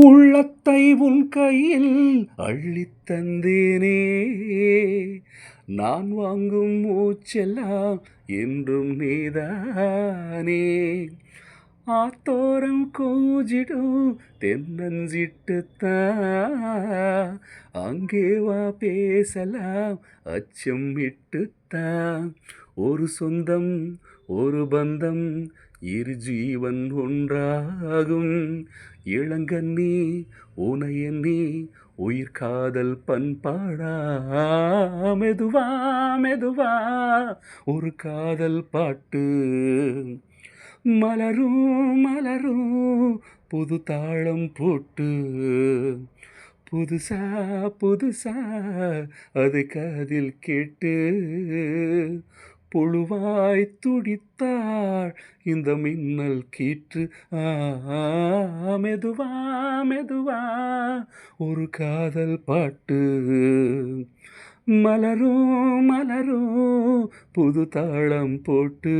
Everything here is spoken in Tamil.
உள்ளத்தை உன் கையில் அள்ளித் தந்தேனே, நான் வாங்கும் மூச்செல்லாம் என்றும் நீதானே. ஆத்தோரம் கூஜிடும் தென்னஞ்சிட்டுத்தான், அங்கே வா பேசலாம் அச்சம் விட்டுத்தான். ஒரு சொந்தம் ஒரு பந்தம் இரு ஜீவன் ஒன்றாகும். இளங்கண்ணி உனையண்ணி உயிர் காதல் பண்பாடா. மெதுவா மெதுவா ஒரு காதல் பாட்டு. மலரும் மலரும் புது தாளம் போட்டு, புதுசா புதுசா அது காதில் கேட்டு. புழுவாய் துடித்தாள் இந்த மின்னல் கீற்று. மெதுவா மெதுவா ஒரு காதல் பாட்டு. மலரும் மலரும் புது தாளம் போட்டு.